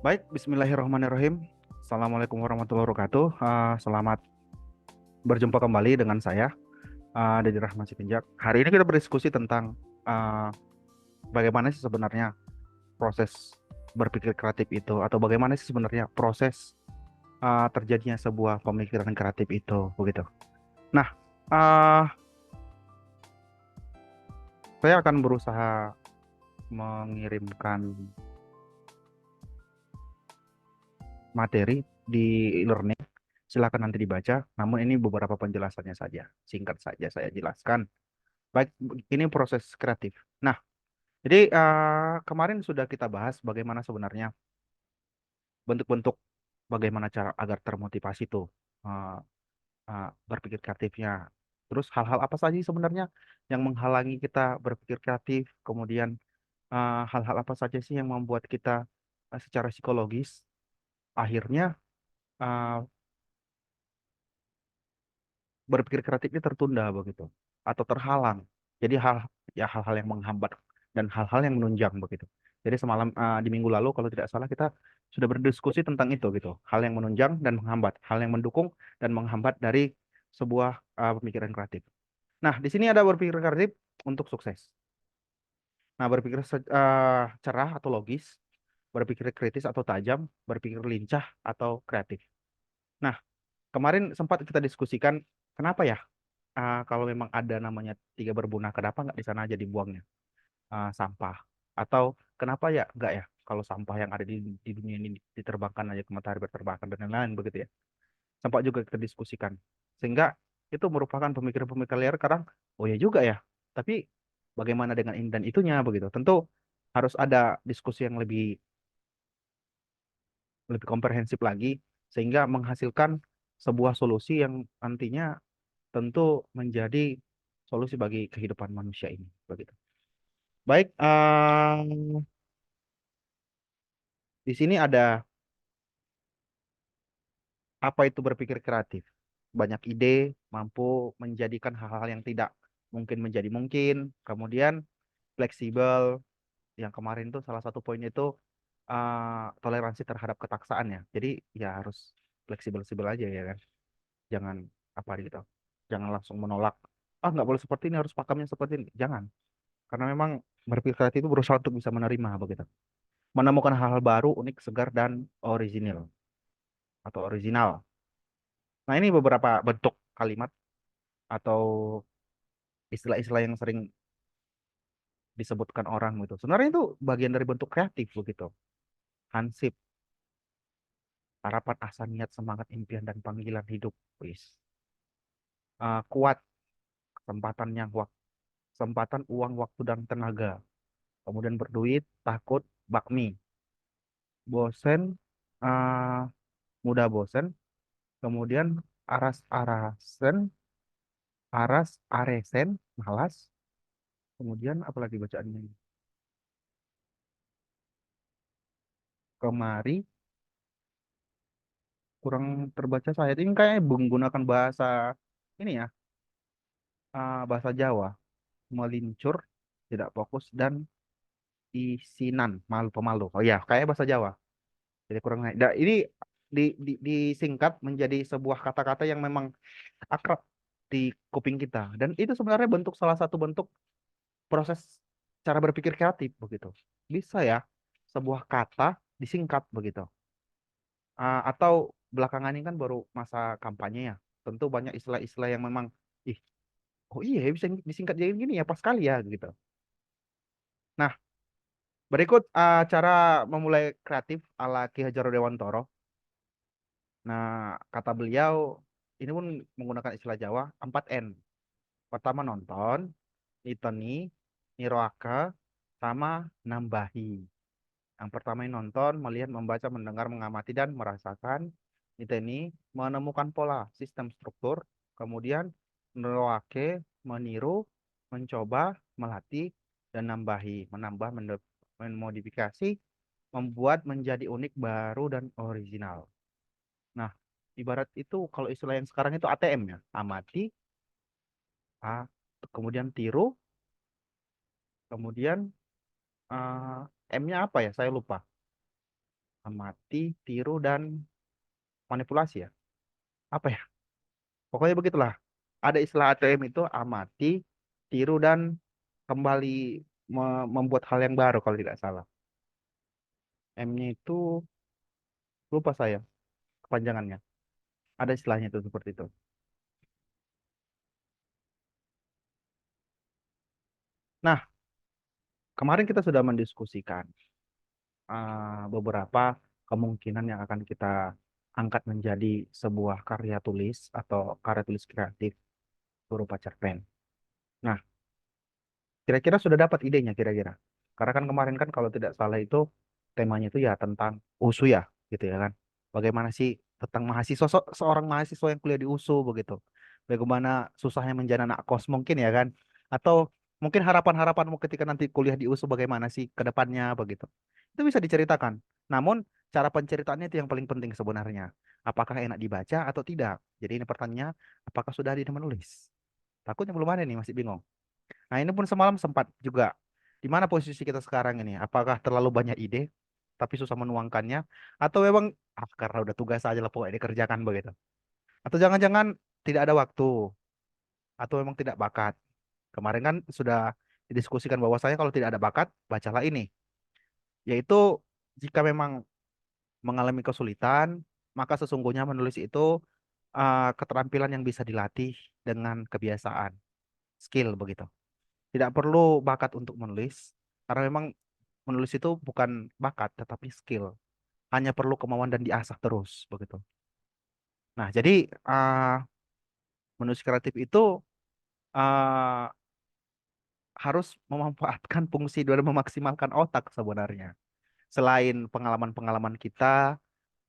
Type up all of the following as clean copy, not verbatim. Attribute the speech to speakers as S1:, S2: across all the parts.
S1: Baik, Bismillahirrahmanirrahim. Assalamualaikum warahmatullahi wabarakatuh. Selamat berjumpa kembali dengan saya, Dedi Rahman Sitinjak. Hari ini kita berdiskusi tentang uh, bagaimana sih sebenarnya proses berpikir kreatif itu, atau bagaimana sih sebenarnya proses terjadinya sebuah pemikiran kreatif itu, begitu. Nah, uh, saya akan berusaha mengirimkan materi di e-learning. Silakan nanti dibaca. Namun ini beberapa penjelasannya saja. Singkat saja saya jelaskan. Baik, ini proses kreatif. Nah, jadi kemarin sudah kita bahas bagaimana sebenarnya bentuk-bentuk bagaimana cara agar termotivasi tuh eh, berpikir kreatifnya. Terus hal-hal apa saja sih sebenarnya yang menghalangi kita berpikir kreatif? Kemudian hal-hal apa saja sih yang membuat kita secara psikologis akhirnya eh, berpikir kreatifnya tertunda begitu atau terhalang. Jadi hal-hal yang menghambat dan hal-hal yang menunjang begitu. Jadi semalam di minggu lalu kalau tidak salah kita sudah berdiskusi tentang itu gitu. Hal yang menunjang dan menghambat, hal yang mendukung dan menghambat dari sebuah pemikiran kreatif. Nah, di sini ada berpikir kreatif untuk sukses. Nah, berpikir cerah atau logis, berpikir kritis atau tajam, berpikir lincah atau kreatif. Nah, kemarin sempat kita diskusikan kenapa ya kalau memang ada namanya tiga berguna, kenapa nggak di sana aja dibuangnya sampah? Atau kenapa ya nggak ya kalau sampah yang ada di dunia ini diterbangkan aja ke matahari berterbangan dan lain-lain begitu ya? Sempat juga kita diskusikan. Sehingga itu merupakan pemikiran-pemikiran liar kadang, oh ya juga ya. Tapi bagaimana dengan ini dan itunya begitu? Tentu harus ada diskusi yang lebih lebih komprehensif lagi sehingga menghasilkan sebuah solusi yang nantinya tentu menjadi solusi bagi kehidupan manusia ini begitu. Baik, di sini ada apa itu berpikir kreatif. Banyak ide mampu menjadikan hal-hal yang tidak mungkin menjadi mungkin. Kemudian fleksibel, yang kemarin itu salah satu poinnya itu toleransi terhadap ketaksaan ya. Jadi ya harus fleksibel-fleksibel aja ya kan. Jangan apa gitu. Jangan langsung menolak. Ah, nggak boleh seperti ini, harus pakemnya seperti ini. Jangan. Karena memang berpikir kreatif itu berusaha untuk bisa menerima begitu. Menemukan hal-hal baru, unik, segar, dan orisinil atau original. Nah, ini beberapa bentuk kalimat atau istilah-istilah yang sering disebutkan orang gitu. Sebenarnya itu bagian dari bentuk kreatif begitu. Hansip, harapan, asa, niat, semangat, impian, dan panggilan hidup. Wis. Kuat, kesempatan yang kesempatan, uang, waktu, dan tenaga. Kemudian berduit, takut, bakmi. Bosen, uh, mudah bosen. Kemudian aras-arasen, aresen, malas. Kemudian apalagi bacaannya? Kemari, kurang terbaca saya. Ini kayaknya menggunakan bahasa ini ya, bahasa Jawa. Melincur, tidak fokus, dan isinan, malu pemalu. Oh ya, kayak bahasa Jawa. Jadi kurang naik. Nah, ini disingkat menjadi sebuah kata-kata yang memang akrab di kuping kita. Dan itu sebenarnya bentuk salah satu bentuk proses cara berpikir kreatif begitu. Bisa ya sebuah kata disingkat begitu. Atau belakangan ini kan baru masa kampanye ya. Tentu banyak istilah-istilah yang memang ih, oh iya ya bisa disingkat jadi gini ya pas kali ya gitu. Nah, berikut cara memulai kreatif ala Ki Hajar Dewantara. Nah, kata beliau ini pun menggunakan istilah Jawa 4N. Pertama nonton, niteni, niroaka, sama nambahi. Yang pertama ini nonton, melihat, membaca, mendengar, mengamati, dan merasakan. Niteni, menemukan pola, sistem struktur. Kemudian niroake, meniru, mencoba, melatih, dan nambahi. Menambah, memodifikasi, membuat menjadi unik, baru, dan original. Nah, ibarat itu kalau istilah yang sekarang itu ATM ya, amati, ah, kemudian tiru, kemudian M-nya apa ya? Saya lupa. Amati, tiru, dan manipulasi ya. Apa ya? Pokoknya begitulah. Ada istilah ATM itu amati, tiru, dan kembali membuat hal yang baru kalau tidak salah. M-nya itu lupa saya kepanjangannya. Ada istilahnya itu seperti itu. Nah, kemarin kita sudah mendiskusikan beberapa kemungkinan yang akan kita angkat menjadi sebuah karya tulis atau karya tulis kreatif berupa cerpen. Nah, kira-kira sudah dapat idenya kira-kira. Karena kan kemarin kan kalau tidak salah itu temanya itu ya tentang USU ya, gitu ya kan. Bagaimana sih tentang mahasiswa seorang mahasiswa yang kuliah di USU begitu. Bagaimana susahnya menjadi anak kos mungkin ya kan. Atau mungkin harapan-harapanmu ketika nanti kuliah di USU bagaimana sih ke depannya begitu. Itu bisa diceritakan. Namun cara penceritaannya itu yang paling penting sebenarnya. Apakah enak dibaca atau tidak? Jadi ini pertanyaannya, apakah sudah ada yang menulis? Takutnya belum ada nih, masih bingung. Nah, ini pun semalam sempat juga. Di mana posisi kita sekarang ini? Apakah terlalu banyak ide, tapi susah menuangkannya? Atau memang, karena udah tugas aja lah pokoknya dikerjakan begitu. Atau jangan-jangan tidak ada waktu, atau memang tidak bakat. Kemarin kan sudah didiskusikan bahwasanya kalau tidak ada bakat, bacalah ini. Yaitu, jika memang mengalami kesulitan, maka sesungguhnya menulis itu keterampilan yang bisa dilatih dengan kebiasaan, skill begitu. Tidak perlu bakat untuk menulis, karena memang menulis itu bukan bakat, tetapi skill. Hanya perlu kemauan dan diasah terus, begitu. Nah, jadi menulis kreatif itu uh, harus memanfaatkan fungsi dan memaksimalkan otak sebenarnya. Selain pengalaman-pengalaman kita,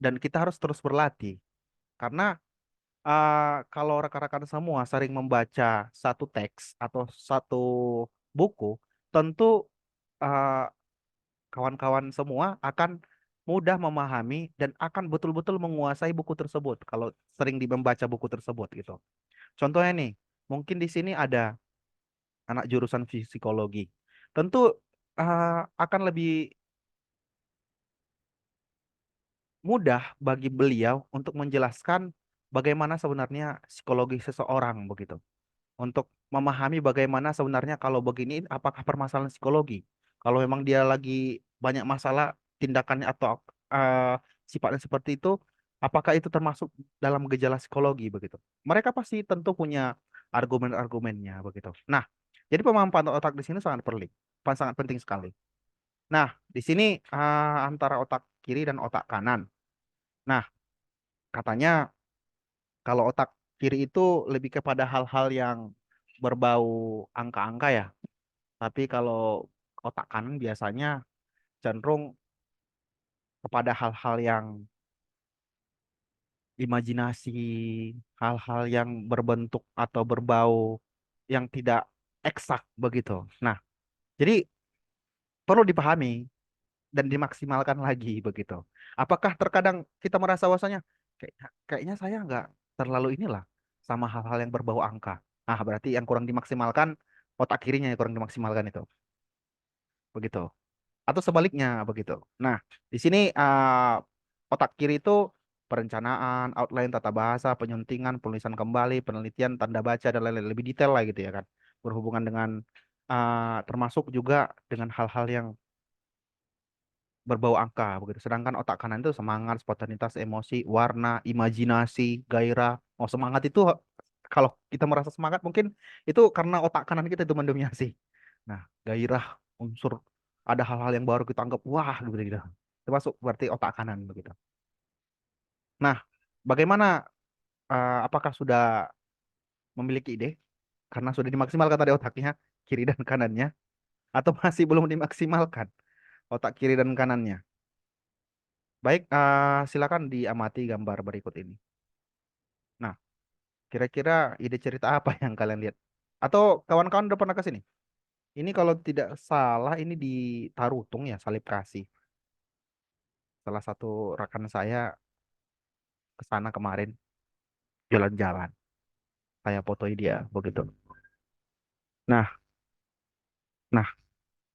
S1: dan kita harus terus berlatih. Karena kalau rekan-rekan semua sering membaca satu teks atau satu buku, tentu uh, kawan-kawan semua akan mudah memahami dan akan betul-betul menguasai buku tersebut kalau sering membaca buku tersebut gitu. Contohnya nih, mungkin di sini ada anak jurusan psikologi. Tentu akan lebih mudah bagi beliau untuk menjelaskan bagaimana sebenarnya psikologi seseorang begitu. Untuk memahami bagaimana sebenarnya kalau begini apakah permasalahan psikologi. Kalau memang dia lagi banyak masalah tindakannya atau sifatnya seperti itu, apakah itu termasuk dalam gejala psikologi begitu. Mereka pasti tentu punya argumen-argumennya begitu. Nah, jadi pemanfaatan otak di sini sangat perlu, sangat penting sekali. Nah, di sini antara otak kiri dan otak kanan. Nah, katanya kalau otak kiri itu lebih kepada hal-hal yang berbau angka-angka ya. Tapi kalau otak kanan biasanya cenderung kepada hal-hal yang imajinasi, hal-hal yang berbentuk atau berbau yang tidak eksak begitu. Nah, jadi perlu dipahami dan dimaksimalkan lagi begitu. Apakah terkadang kita merasa bahwasanya kayaknya saya nggak terlalu inilah sama hal-hal yang berbau angka. Ah, berarti yang kurang dimaksimalkan otak kirinya yang kurang dimaksimalkan itu. Begitu. Atau sebaliknya begitu. Nah, di sini otak kiri itu perencanaan, outline, tata bahasa, penyuntingan, penulisan kembali, penelitian, tanda baca dan lain-lain lebih detail lah gitu ya kan. Berhubungan dengan termasuk juga dengan hal-hal yang berbau angka begitu. Sedangkan otak kanan itu semangat, spontanitas, emosi, warna, imajinasi, gairah. Oh, semangat itu kalau kita merasa semangat mungkin itu karena otak kanan kita itu mendominasi. Nah, gairah, unsur ada hal-hal yang baru kita anggap wah gitu gitu. Itu masuk berarti otak kanan begitu. Nah, bagaimana apakah sudah memiliki ide karena sudah dimaksimalkan tadi otaknya kiri dan kanannya atau masih belum dimaksimalkan otak kiri dan kanannya? Baik, silakan diamati gambar berikut ini. Nah, kira-kira ide cerita apa yang kalian lihat? Atau kawan-kawan udah pernah ke sini? Ini kalau tidak salah ini di Tarutung ya, Salib Kasih. Salah satu rekan saya ke sana kemarin jalan-jalan. Saya fotoi dia begitu. Nah, nah,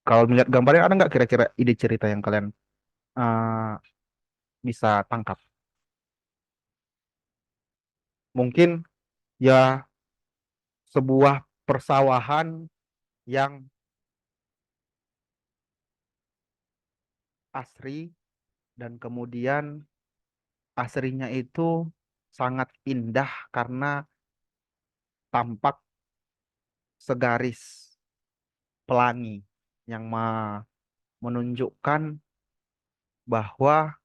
S1: kalau melihat gambarnya ada nggak kira-kira ide cerita yang kalian uh, bisa tangkap. Mungkin ya sebuah persawahan yang asri dan kemudian asrinya itu sangat indah karena tampak segaris pelangi yang menunjukkan bahwa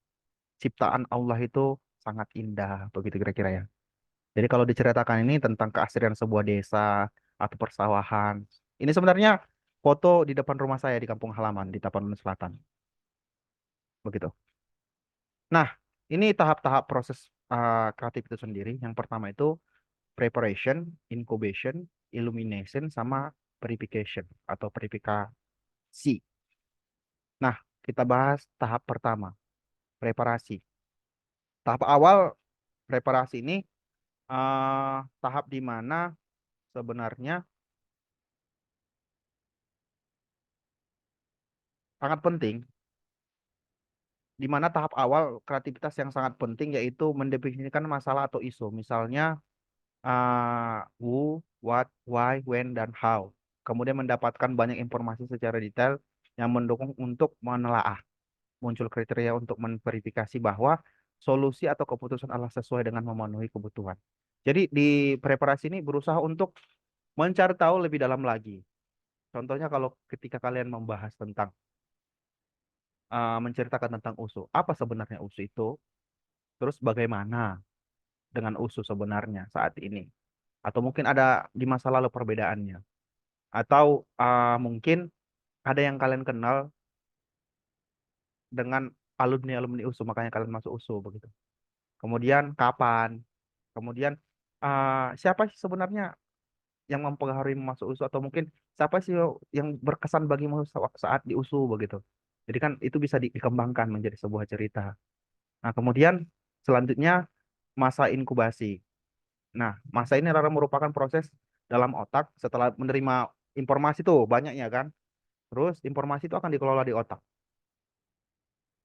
S1: ciptaan Allah itu sangat indah, begitu kira-kira ya. Jadi kalau diceritakan ini tentang keasrian sebuah desa atau persawahan, ini sebenarnya foto di depan rumah saya di kampung halaman di Tapanuli Selatan, begitu. Nah, ini tahap-tahap proses kreatif itu sendiri. Yang pertama itu preparation, incubation, illumination, sama purification atau purifikasi. Nah, kita bahas tahap pertama, preparasi. Tahap awal preparasi ini tahap di mana sebenarnya sangat penting, di mana tahap awal kreativitas yang sangat penting yaitu mendefinisikan masalah atau isu. Misalnya who, what, why, when, dan how. Kemudian mendapatkan banyak informasi secara detail yang mendukung untuk menelaah. Muncul kriteria untuk memverifikasi bahwa solusi atau keputusan adalah sesuai dengan memenuhi kebutuhan. Jadi di preparasi ini berusaha untuk mencari tahu lebih dalam lagi. Contohnya kalau ketika kalian membahas tentang menceritakan tentang USU, apa sebenarnya USU itu? Terus bagaimana dengan USU sebenarnya saat ini? Atau mungkin ada di masa lalu perbedaannya? Atau mungkin ada yang kalian kenal dengan alumni-alumni USU, makanya kalian masuk USU begitu. Kemudian kapan? Kemudian siapa sih sebenarnya yang mempengaruhi masuk USU atau mungkin siapa sih yang berkesan bagimu saat di USU begitu. Jadi kan itu bisa dikembangkan menjadi sebuah cerita. Nah, kemudian selanjutnya masa inkubasi. Nah, masa ini adalah merupakan proses dalam otak setelah menerima informasi tuh banyaknya kan. Terus informasi itu akan dikelola di otak.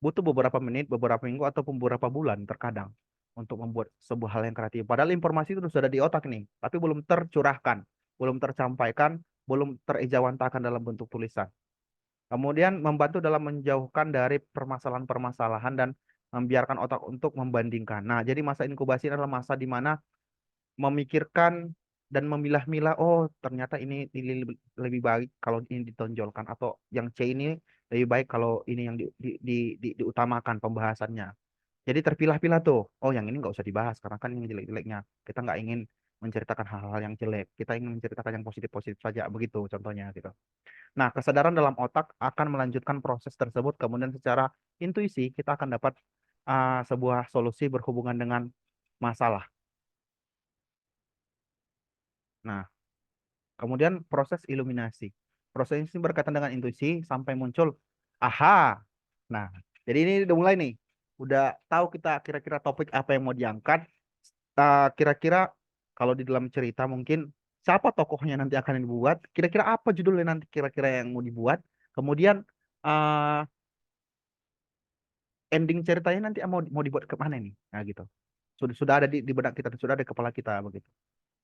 S1: Butuh beberapa menit, beberapa minggu, ataupun beberapa bulan terkadang untuk membuat sebuah hal yang kreatif. Padahal informasi itu sudah di otak nih, tapi belum tercurahkan, belum tersampaikan, belum terejawantakan dalam bentuk tulisan. Kemudian membantu dalam menjauhkan dari permasalahan-permasalahan dan membiarkan otak untuk membandingkan. Nah, jadi masa inkubasi adalah masa di mana memikirkan dan memilah-milah, oh ternyata ini lebih baik kalau ini ditonjolkan atau yang C ini lebih baik kalau ini yang diutamakan pembahasannya. Jadi terpilah-pilah tuh, oh yang ini nggak usah dibahas karena kan ini jelek-jeleknya. Kita nggak ingin menceritakan hal-hal yang jelek, kita ingin menceritakan yang positif-positif saja, begitu contohnya gitu. Nah, kesadaran dalam otak akan melanjutkan proses tersebut, kemudian secara intuisi kita akan dapat sebuah solusi berhubungan dengan masalah. Nah, kemudian proses iluminasi. Proses ini berkaitan dengan intuisi sampai muncul aha. Nah, jadi ini udah mulai nih. Udah tahu kita kira-kira topik apa yang mau diangkat. Kira-kira kalau di dalam cerita mungkin siapa tokohnya nanti akan dibuat. Kira-kira apa judulnya nanti kira-kira yang mau dibuat. Kemudian uh, ending ceritanya nanti mau dibuat ke mana nih? Nah gitu. Sudah ada di benak kita, sudah ada di kepala kita begitu.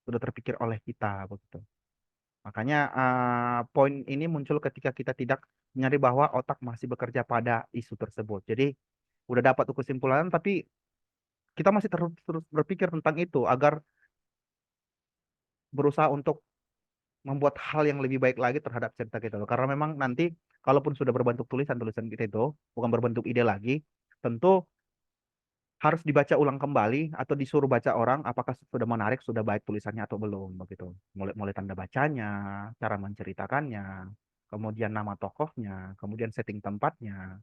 S1: Sudah terpikir oleh kita begitu. Makanya poin ini muncul ketika kita tidak menyadari bahwa otak masih bekerja pada isu tersebut. Jadi udah dapat tuh kesimpulan, tapi kita masih terus berpikir tentang itu agar berusaha untuk membuat hal yang lebih baik lagi terhadap cerita kita. Karena memang nanti kalaupun sudah berbentuk tulisan kita itu bukan berbentuk ide lagi, tentu harus dibaca ulang kembali atau disuruh baca orang apakah sudah menarik, sudah baik tulisannya atau belum begitu. Mulai mulai tanda bacanya, cara menceritakannya, kemudian nama tokohnya, kemudian setting tempatnya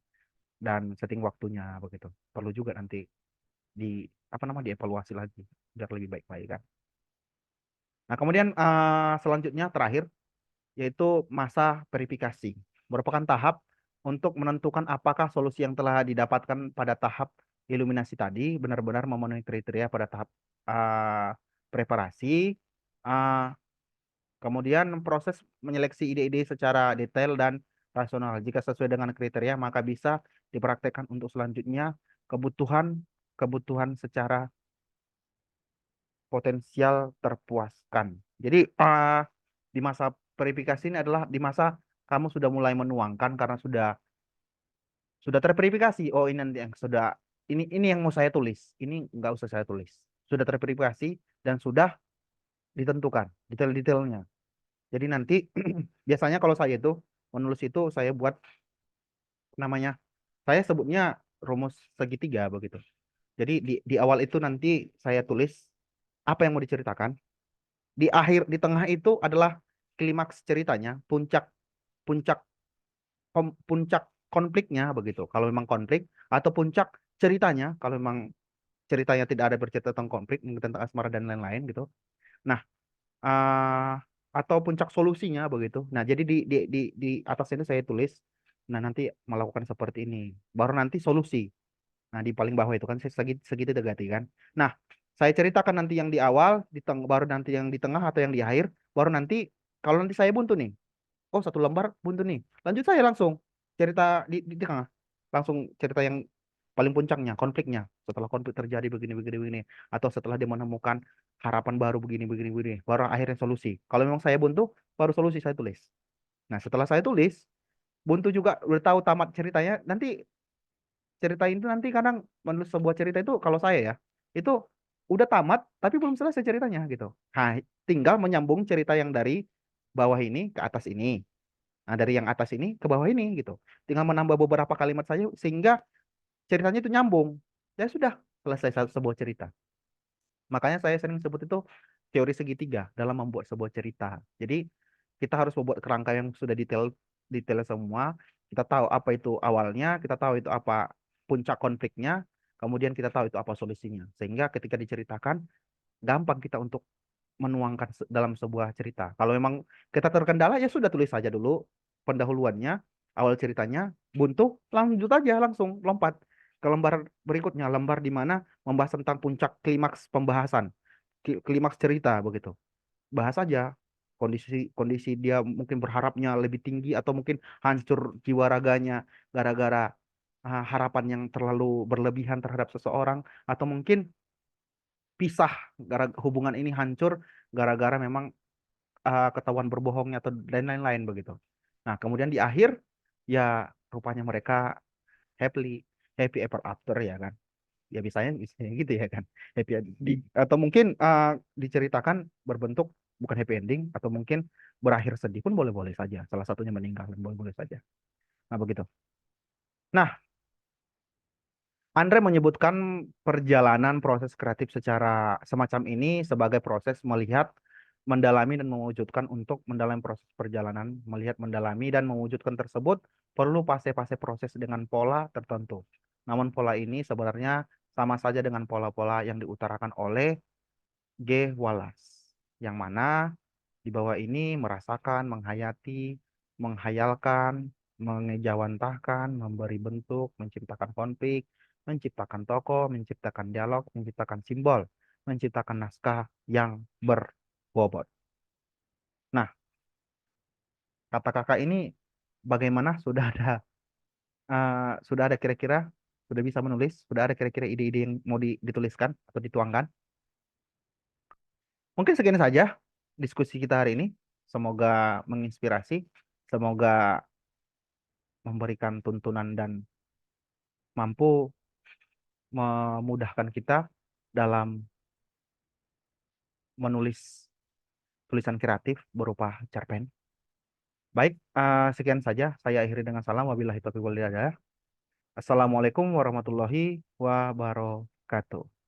S1: dan setting waktunya begitu. Perlu juga nanti di apa namanya dievaluasi lagi biar lebih baik lagi kan. Nah, kemudian selanjutnya terakhir yaitu masa verifikasi. Merupakan tahap untuk menentukan apakah solusi yang telah didapatkan pada tahap iluminasi tadi benar-benar memenuhi kriteria pada tahap uh, preparasi. Uh, Kemudian proses menyeleksi ide-ide secara detail dan rasional. Jika sesuai dengan kriteria, maka bisa dipraktekkan untuk selanjutnya kebutuhan kebutuhan secara potensial terpuaskan. Jadi di masa verifikasi ini adalah di masa kamu sudah mulai menuangkan karena sudah terverifikasi. Oh, ini nanti yang sudah ini yang mau saya tulis. Ini nggak usah saya tulis. Sudah terverifikasi dan sudah ditentukan detail-detailnya. Jadi nanti biasanya kalau saya itu menulis itu saya buat namanya, saya sebutnya rumus segitiga begitu. Jadi di awal itu nanti saya tulis apa yang mau diceritakan. Di akhir di tengah itu adalah klimaks ceritanya, puncak puncak puncak konfliknya begitu. Kalau memang konflik atau puncak ceritanya kalau memang ceritanya tidak ada bercerita tentang konflik, tentang asmara dan lain-lain gitu. Nah, eh, atau puncak solusinya begitu. Nah, jadi di atas ini saya tulis, nah nanti melakukan seperti ini, baru nanti solusi. Nah, di paling bawah itu kan saya segitu, segitu ganti kan. Nah, saya ceritakan nanti yang di awal, di tengah, baru nanti yang di tengah atau yang di akhir, baru nanti kalau nanti saya buntu nih. Oh, satu lembar buntu nih. Lanjut saya langsung cerita di tengah. Langsung cerita yang paling puncaknya, konfliknya. Setelah konflik terjadi begini begini begini atau setelah dia menemukan harapan baru begini begini begini, baru akhirnya solusi. Kalau memang saya buntu, baru solusi saya tulis. Nah, setelah saya tulis, buntu juga udah tahu tamat ceritanya, nanti cerita itu nanti kadang menulis sebuah cerita itu kalau saya ya itu udah tamat tapi belum selesai ceritanya gitu. Nah, tinggal menyambung cerita yang dari bawah ini ke atas ini. Nah, dari yang atas ini ke bawah ini gitu. Tinggal menambah beberapa kalimat saja sehingga ceritanya itu nyambung. Ya sudah, selesai sebuah cerita. Makanya saya sering sebut itu teori segitiga dalam membuat sebuah cerita. Jadi kita harus membuat kerangka yang sudah detail detail semua. Kita tahu apa itu awalnya, kita tahu itu apa puncak konfliknya, kemudian kita tahu itu apa solusinya. Sehingga ketika diceritakan gampang kita untuk menuangkan dalam sebuah cerita. Kalau memang kita terkendala ya sudah tulis saja dulu pendahuluannya, awal ceritanya, buntu, lanjut aja langsung lompat ke lembar berikutnya, lembar di mana membahas tentang puncak klimaks pembahasan, klimaks cerita begitu. Bahas aja kondisi kondisi dia mungkin berharapnya lebih tinggi atau mungkin hancur jiwa raganya gara-gara harapan yang terlalu berlebihan terhadap seseorang atau mungkin pisah gara hubungan ini hancur gara-gara memang ketahuan berbohongnya atau dan lain-lain begitu. Nah, kemudian di akhir ya rupanya mereka happy happy ever after ya kan. Ya biasanya gitu ya kan. Happy atau mungkin diceritakan berbentuk bukan happy ending atau mungkin berakhir sedih pun boleh-boleh saja. Salah satunya meninggal dan boleh-boleh saja. Nah, begitu. Nah, Andre menyebutkan perjalanan proses kreatif secara semacam ini sebagai proses melihat, mendalami dan mewujudkan. Untuk mendalami proses perjalanan, melihat, mendalami dan mewujudkan tersebut perlu fase-fase proses dengan pola tertentu. Namun pola ini sebenarnya sama saja dengan pola-pola yang diutarakan oleh G. Wallace, yang mana di bawah ini merasakan, menghayati, menghayalkan, mengejawantahkan, memberi bentuk, menciptakan konflik, menciptakan tokoh, menciptakan dialog, menciptakan simbol, menciptakan naskah yang berbobot. Nah, kata kakak ini bagaimana? Sudah ada kira-kira, sudah bisa menulis, sudah ada kira-kira ide-ide yang mau dituliskan atau dituangkan? Mungkin segini saja diskusi kita hari ini. Semoga menginspirasi, semoga memberikan tuntunan dan mampu memudahkan kita dalam menulis tulisan kreatif berupa cerpen. Baik, sekian saja. Saya akhiri dengan salam. Wabillahi taufiq wal hidayah. Assalamualaikum warahmatullahi wabarakatuh.